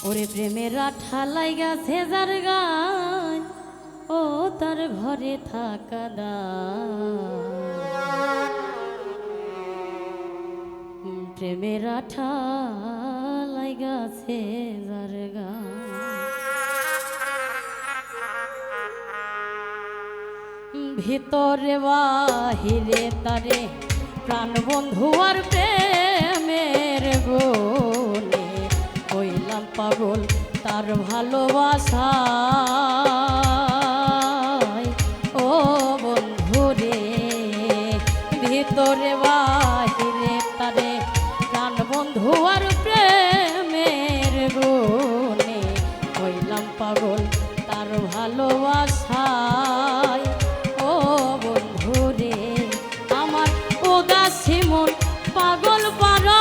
ওরে প্রেমের আঠা লাইগাছে যার গায় ও তার ঘরে থাকা প্রেমের আঠা লাইগাছে যার গায় ভিতরে বাহিরে তারে প্রাণ বন্ধু আর প্রেমের গুণে হইলাম পাগল তার ভালোবাসা ও বন্ধু রে ভিতরে বাহিরে তারে প্রাণ বন্ধু আর প্রেমের গুণে হইলাম পাগল তার ভালোবাসা পাগল পারা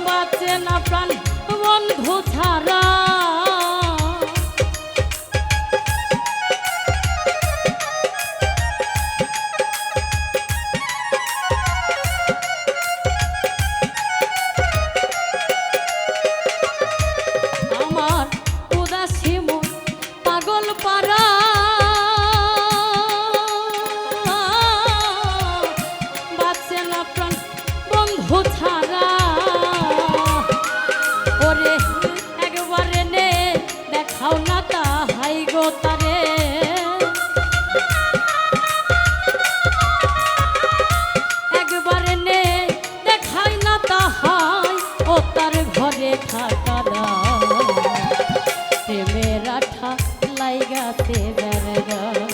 বাঁচে না প্রাণ বন্ধু ছাড়া আমার উদাসী মন পাগল পারা ছাড়া ওরে একবারে নে দেখাও না তাহাই গো তারে একবারে নে দেখাই না তাহাই ও তার ঘরে থাকা প্রেমের আঠা লাইগাছে যার গায়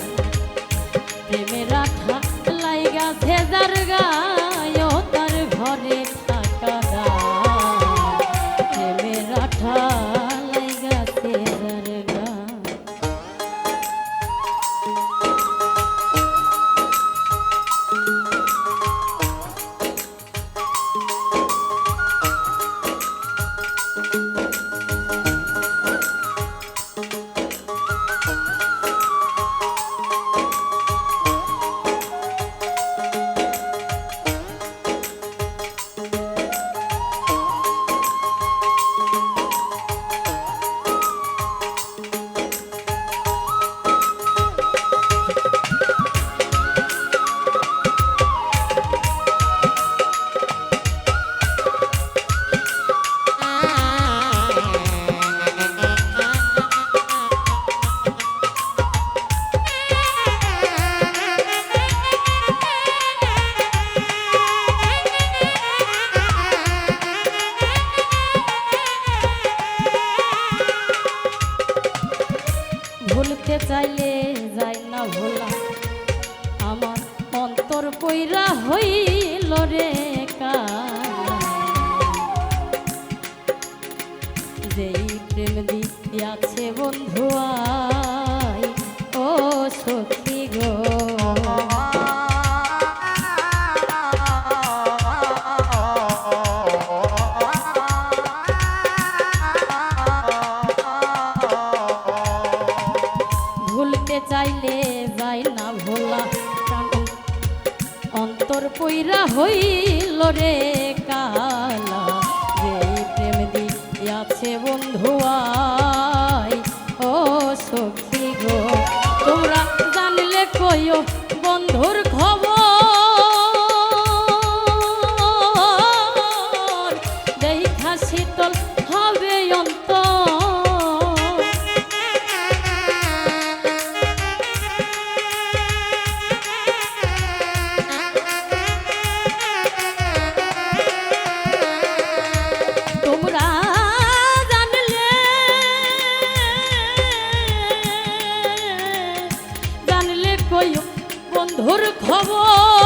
প্রেমের আঠা লাইগাছে যার গায় ও তার ঘরে থাকা প্রেমের আঠা লাইগাছে যার গায় ভুলতে চাইলে যাই না ভোলা আমার অন্তর কইরা হইল রে যেই প্রেম দিয়াছে বন্ধু আই ও সখী গো চাইলে যাই না ভোলা অন্তর পইরা হইল রে কালা যেই প্রেম দিয়াছে বন্ধু আই ও সখী গো তোমরা জানলে কইও বন্ধুর খবর দেখা শীতল হবে অন্তর বন্ধুর খবর